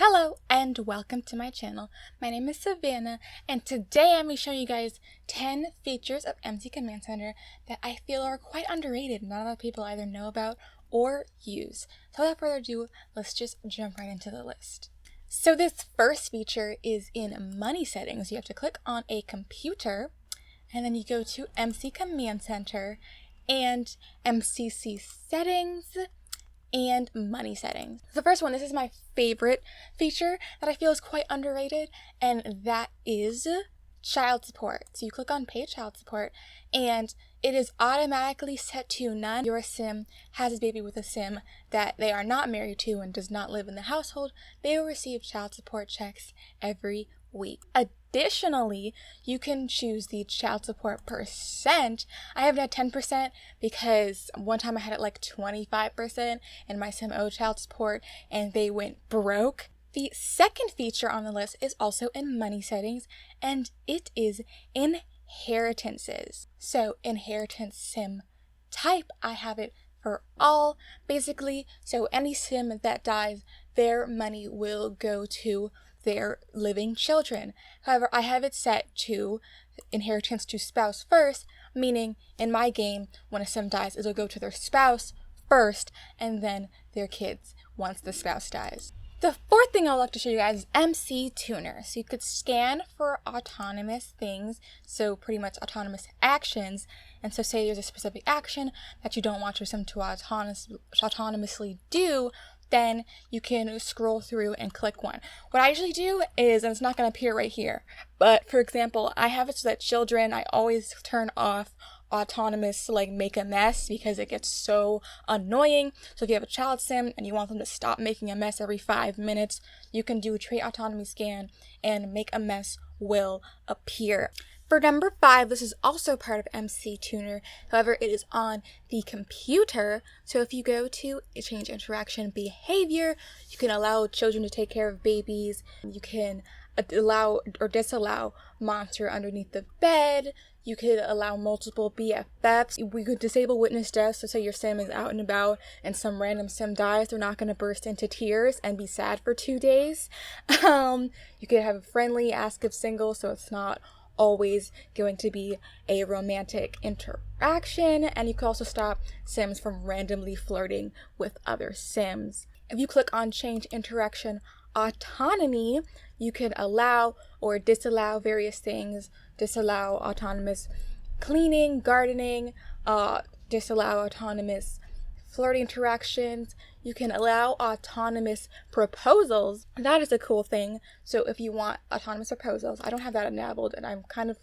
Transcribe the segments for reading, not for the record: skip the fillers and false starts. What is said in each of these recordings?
Hello and welcome to my channel. My name is Savannah and today I'm going to show you guys 10 features of MC Command Center that I feel are quite underrated, not a lot of people either know about or use. So without further ado, let's just jump right into the list. So this first feature is in money settings. You have to click on a computer and then you go to MC Command Center and MCC settings and money settings. The first one, this is my favorite feature that I feel is quite underrated, and that is child support. So you click on pay child support and it is automatically set to none. Your sim has a baby with a sim that they are not married to and does not live in the household, they will receive child support checks every week. Additionally, you can choose the child support percent. I have it at 10% because one time I had it like 25% and my sim owed child support and they went broke. The second feature on the list is also in money settings, and it is inheritances. So inheritance sim type, I have it for all, basically. So any sim that dies, their money will go to their living children. However, I have it set to inheritance to spouse first, meaning in my game, when a sim dies, it'll go to their spouse first and then their kids once the spouse dies. The fourth thing I would like to show you guys is MC Tuner. So you could scan for autonomous things, so pretty much autonomous actions. And so say there's a specific action that you don't want your sim to autonomously do, then you can scroll through and click one. What I usually do is, and it's not going to appear right here, but for example, I have it so that children, I always turn off autonomous, like make a mess, because it gets so annoying. So if you have a child sim and you want them to stop making a mess every 5 minutes, you can do a trait autonomy scan and make a mess will appear. For number 5, this is also part of MC Tuner, however it is on the computer. So if you go to change interaction behavior, you can allow children to take care of babies, you can allow or disallow monster underneath the bed, you could allow multiple BFFs, we could disable witness death, so say your sim is out and about and some random sim dies, they're not going to burst into tears and be sad for 2 days. You could have a friendly ask if single, so it's not always going to be a romantic interaction, and you can also stop sims from randomly flirting with other sims. If you click on change interaction autonomy, you can allow or disallow various things, disallow autonomous cleaning, gardening, disallow autonomous flirting interactions. You can allow autonomous proposals. That is a cool thing. So if you want autonomous proposals, I don't have that enabled and I'm kind of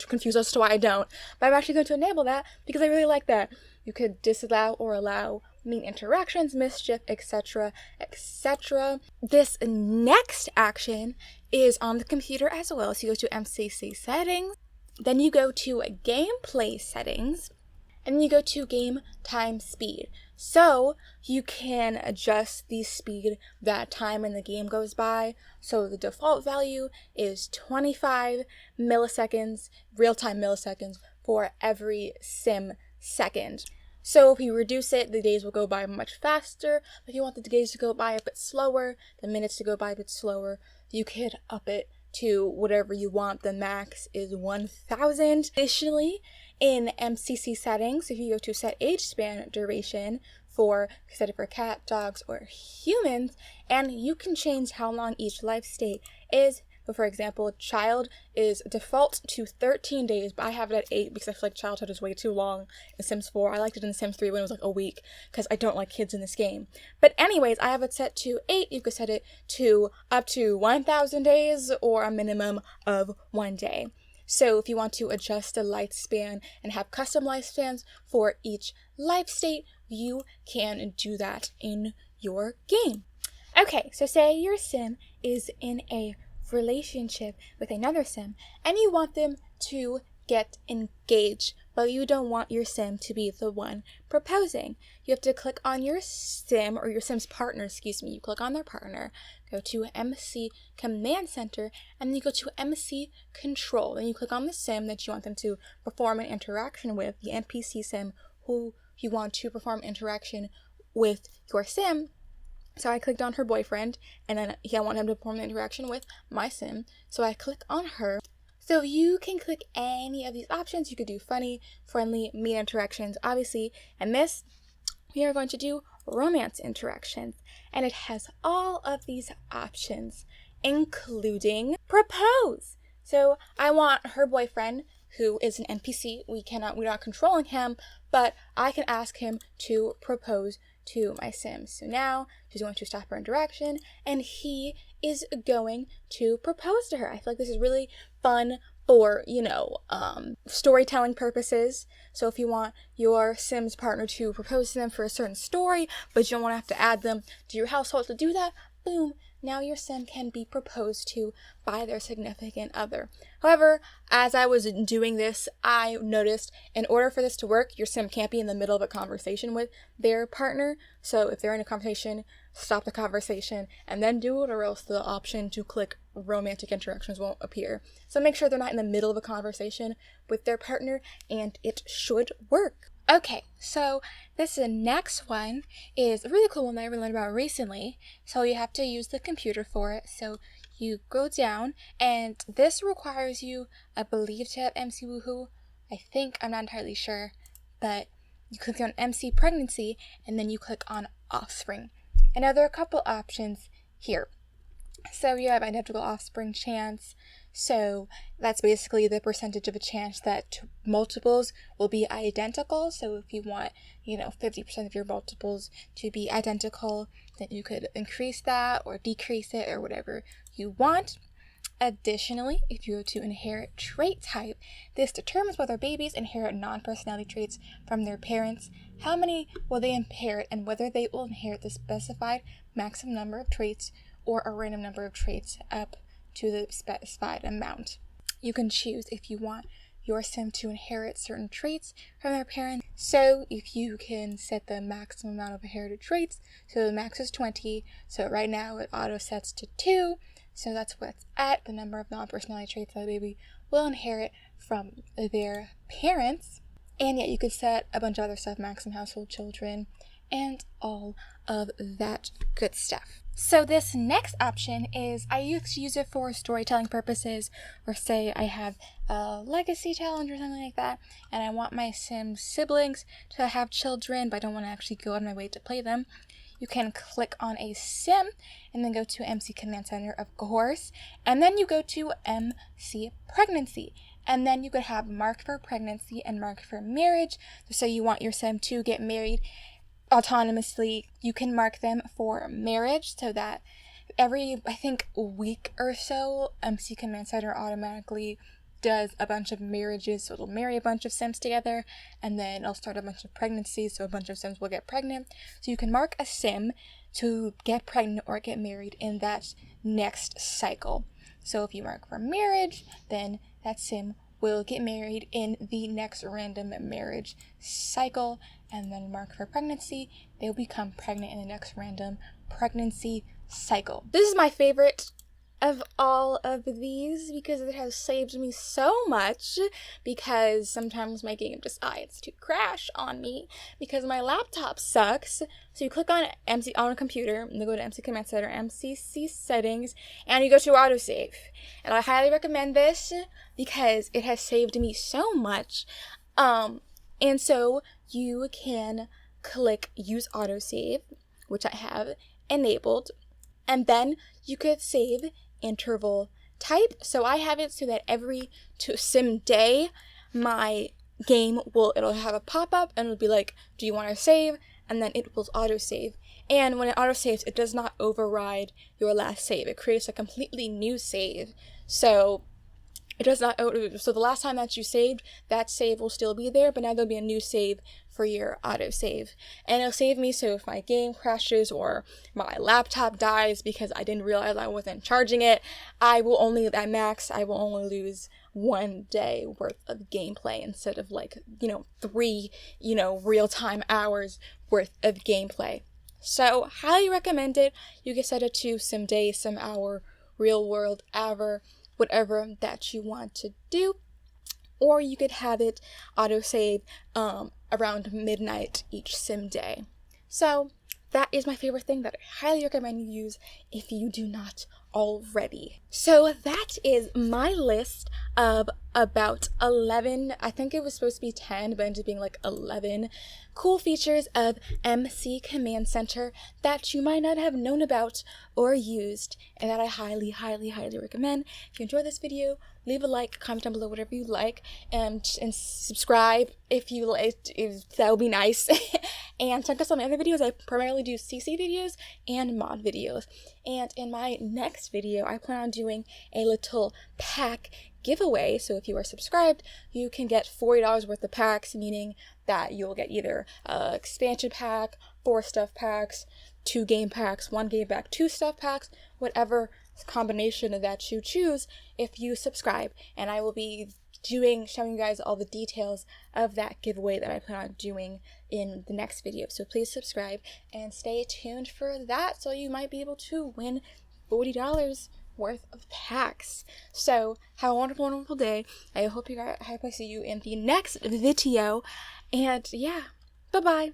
confused as to why I don't, but I'm actually going to enable that because I really like that. You could disallow or allow mean interactions, mischief, etc., etc. This next action is on the computer as well. So you go to MCC settings, then you go to gameplay settings, and then you go to game time speed. So you can adjust the speed that time in the game goes by. So the default value is 25 milliseconds, real-time milliseconds, for every sim second. So if you reduce it, the days will go by much faster. If you want the days to go by a bit slower, the minutes to go by a bit slower, you could up it to whatever you want. The max is 1000. Additionally, in MCC settings, if you go to set age span duration set it for cat, dogs, or humans, and you can change how long each life state is. So for example, child is default to 13 days, but I have it at 8 because I feel like childhood is way too long in Sims 4. I liked it in Sims 3 when it was like a week because I don't like kids in this game. But anyways, I have it set to 8. You could set it to up to 1000 days or a minimum of 1 day. So if you want to adjust the lifespan and have custom lifespans for each life state, you can do that in your game. Okay, so say your sim is in a relationship with another sim and you want them to get engaged, but you don't want your sim to be the one proposing. You have to click on your sim, or your sim's partner, you click on their partner, go to MC Command Center, and then you go to MC Control. Then you click on the sim that you want them to perform an interaction with, the NPC sim who you want to perform interaction with your sim. So I clicked on her boyfriend, and then I want him to perform the interaction with my sim. So I click on her. So you can click any of these options. You could do funny, friendly, mean interactions, obviously. And this, we are going to do romance interactions. And it has all of these options, including propose. So I want her boyfriend, who is an NPC. We're not controlling him, but I can ask him to propose to my sim. So now she's going to stop her interaction, and he is going to propose to her. I feel like this is really fun for, storytelling purposes. So if you want your sim's partner to propose to them for a certain story, but you don't want to have to add them to your household to do that, boom, now your sim can be proposed to by their significant other. However, as I was doing this, I noticed in order for this to work, your sim can't be in the middle of a conversation with their partner. So if they're in a conversation, stop the conversation and then do it, or else the option to click romantic interactions won't appear. So make sure they're not in the middle of a conversation with their partner, and it should work. Okay, so this next one is a really cool one that I learned about recently. So you have to use the computer for it. So you go down, and this requires you, I believe, to have MC Woohoo. I think, I'm not entirely sure, but you click on MC Pregnancy, and then you click on Offspring. And now there are a couple options here. So you have identical offspring chance. So that's basically the percentage of a chance that multiples will be identical. So if you want, 50% of your multiples to be identical, then you could increase that or decrease it or whatever you want. Additionally, if you go to inherit trait type, this determines whether babies inherit non-personality traits from their parents, how many will they inherit, and whether they will inherit the specified maximum number of traits or a random number of traits up to the specified amount. You can choose if you want your sim to inherit certain traits from their parents. So if you can set the maximum amount of inherited traits, so the max is 20, so right now it auto sets to 2, so that's what's at the number of non-personality traits that a baby will inherit from their parents. And yet you could set a bunch of other stuff, maximum household children, and all of that good stuff. So this next option is, I used to use it for storytelling purposes, or say I have a legacy challenge or something like that, and I want my sim siblings to have children, but I don't want to actually go out of my way to play them. You can click on a sim and then go to MC Command Center, of course, and then you go to MC Pregnancy. And then you could have mark for pregnancy and mark for marriage. So you want your sim to get married autonomously. You can mark them for marriage, so that every, I think, week or so, MC Command Center automatically does a bunch of marriages. So it'll marry a bunch of sims together, and then it'll start a bunch of pregnancies, so a bunch of sims will get pregnant. So you can mark a sim to get pregnant or get married in that next cycle. So if you mark for marriage, then that sim will get married in the next random marriage cycle, and then mark for pregnancy, they'll become pregnant in the next random pregnancy cycle. This is my favorite of all of these because it has saved me so much, because sometimes my game decides to crash on me because my laptop sucks. So you click on MC on a computer, and then go to MC Command Center, MCC settings, and you go to autosave. And I highly recommend this because it has saved me so much. And so you can click use autosave, which I have enabled, and then you could save interval type. So I have it so that every sim day my game it'll have a pop-up and it'll be like, do you want to save? And then it will autosave. And when it autosaves, it does not override your last save. It creates a completely new save. So it does not, so the last time that you saved, that save will still be there, but now there'll be a new save for your autosave. And it'll save me, so if my game crashes or my laptop dies because I didn't realize I wasn't charging it, I will only lose 1 day worth of gameplay instead of 3, real-time hours worth of gameplay. So, highly recommend it. You can set it to some day, some hour, real world, hour, whatever that you want to do, or you could have it autosave around midnight each sim day. So that is my favorite thing that I highly recommend you use if you do not already. So that is my list of about 11, I think it was supposed to be 10, but ended up being like 11 cool features of MC Command Center that you might not have known about or used, and that I highly recommend. If you enjoyed this video, leave a like, comment down below whatever you like, and subscribe if you like, that would be nice. And check us out on my other videos. I primarily do CC videos and mod videos. And in my next video, I plan on doing a little pack giveaway. So if you are subscribed, you can get $40 worth of packs, meaning that you'll get either an expansion pack, 4 stuff packs, 2 game packs, 1 game pack, 2 stuff packs, whatever combination of that you choose if you subscribe. And I will be showing you guys all the details of that giveaway that I plan on doing in the next video. So please subscribe and stay tuned for that, so you might be able to win $40 worth of packs. So have a wonderful day. I hope I see you in the next video, and yeah, bye bye.